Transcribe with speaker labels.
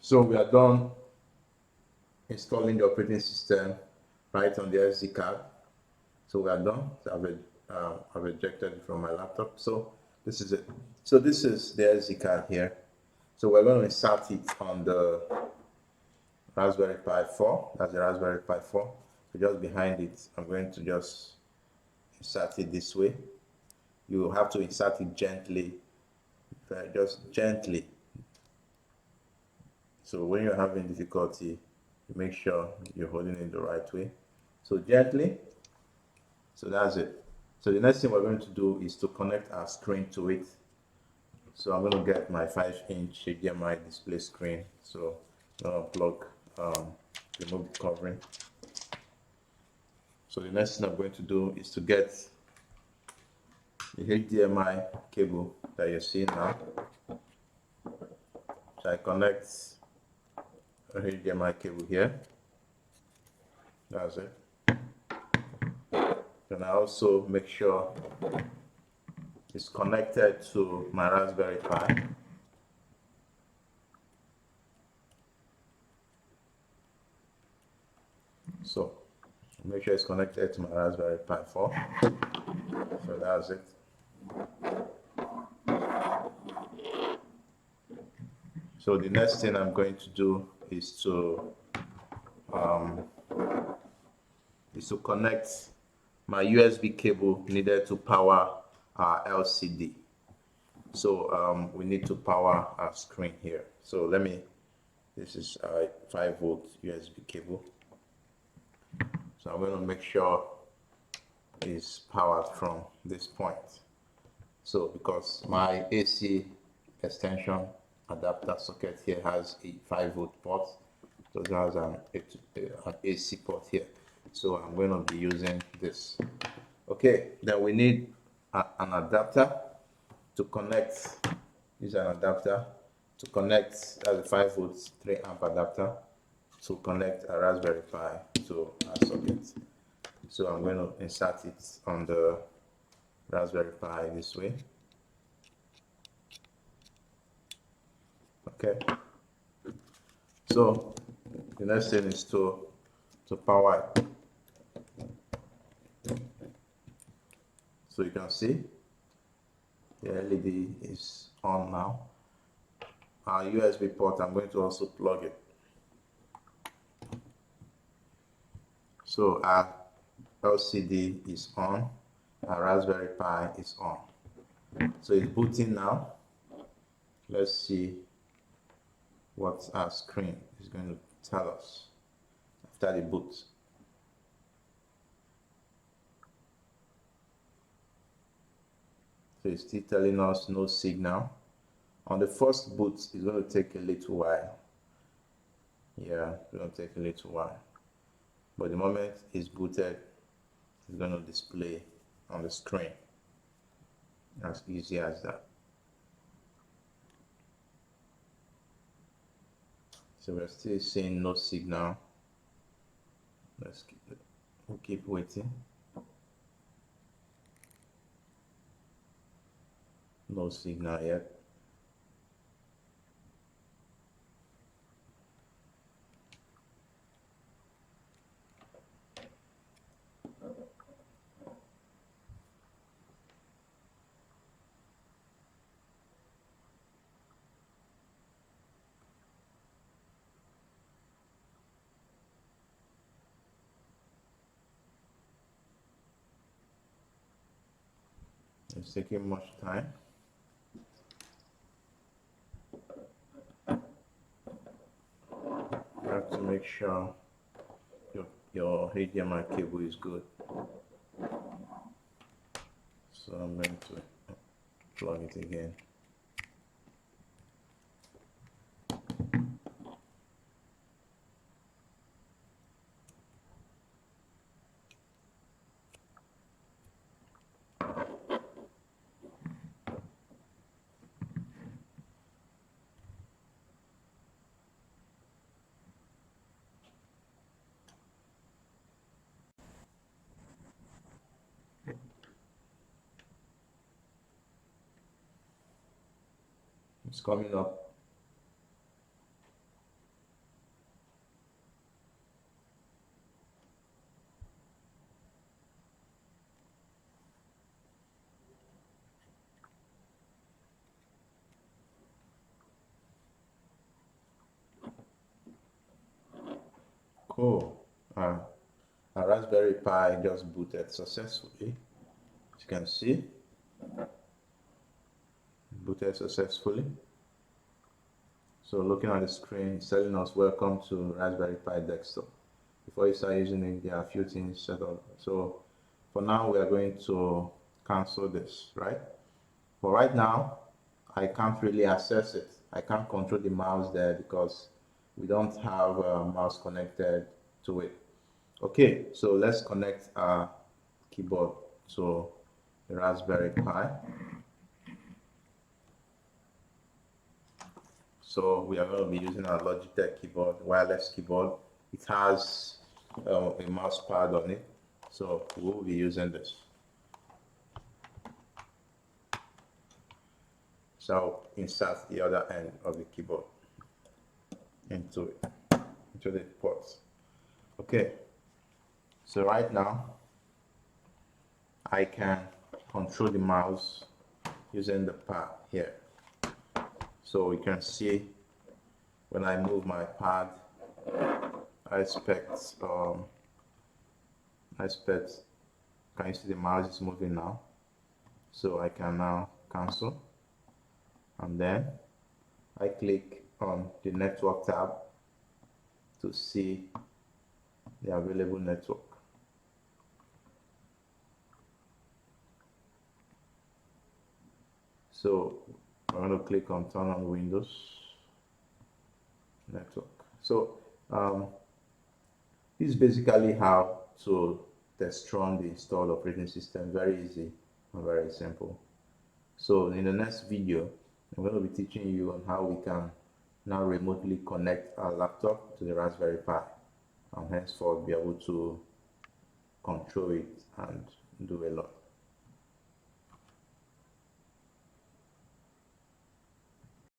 Speaker 1: So we are done installing the operating system right on the SD card. So we are done. So I've ejected it from my laptop. So this is it. So this is the SD card here. So we're going to insert it on the Raspberry Pi 4. That's the Raspberry Pi 4. So just behind it, I'm going to just insert it this way. You have to insert it gently, just gently. So when you're having difficulty, you make sure you're holding it the right way. So gently. So that's it. So the next thing we're going to do is to connect our screen to it. So I'm going to get my 5-inch HDMI display screen. So I'm going to plug, remove the covering. So the next thing I'm going to do is to get the HDMI cable that you're seeing now. So I connect a HDMI cable here. That's it. Then I also make sure it's connected to my Raspberry Pi. So make sure it's connected to my Raspberry Pi 4. So that's it. So the next thing I'm going to do is to connect my USB cable needed to power our LCD. So we need to power our screen here. So this is a 5-volt USB cable. So I'm going to make sure it's powered from this point. So because my AC extension adapter socket here has a 5-volt port, so it has an AC port here. So I'm going to be using this. Okay, then we need an adapter to connect. Use an adapter to connect as a 5-volt 3-amp adapter to connect a Raspberry Pi to our socket. So I'm going to insert it on the Raspberry Pi this way. Okay. So the next thing is to power it. So you can see the LED is on now. Our USB port, I'm going to also plug it. So our LCD is on, our Raspberry Pi is on. So it's booting now. Let's see what our screen is going to tell us after the boot. So it's still telling us no signal. On the first boot, it's going to take a little while. Yeah, it's going to take a little while. But the moment it's booted, it's going to display on the screen. As easy as that. So we're still seeing no signal. We'll keep waiting. No signal yet. It's taking much time. You have to make sure your HDMI cable is good. So I'm going to plug it again. It's coming up. Cool. Our Raspberry Pi just booted successfully. As you can see, booted successfully. So looking at the screen, it's telling us welcome to Raspberry Pi desktop. Before you start using it, there are a few things set up. So for now, we are going to cancel this, right? But right now, I can't really access it. I can't control the mouse there because we don't have a mouse connected to it. Okay, so let's connect our keyboard to the Raspberry Pi. So we are going to be using our Logitech keyboard, wireless keyboard. It has a mouse pad on it, so we'll be using this. So insert the other end of the keyboard into it, into the ports. Okay, so right now I can control the mouse using the pad here. So you can see when I move my pad, I expect, can you see the mouse is moving now? So I can now cancel, and then I click on the network tab to see the available network. So I'm going to click on turn on Windows network. So this is basically how to test run the installed operating system. Very easy and very simple. So in the next video, I'm going to be teaching you on how we can now remotely connect our laptop to the Raspberry Pi and henceforth be able to control it and do a lot.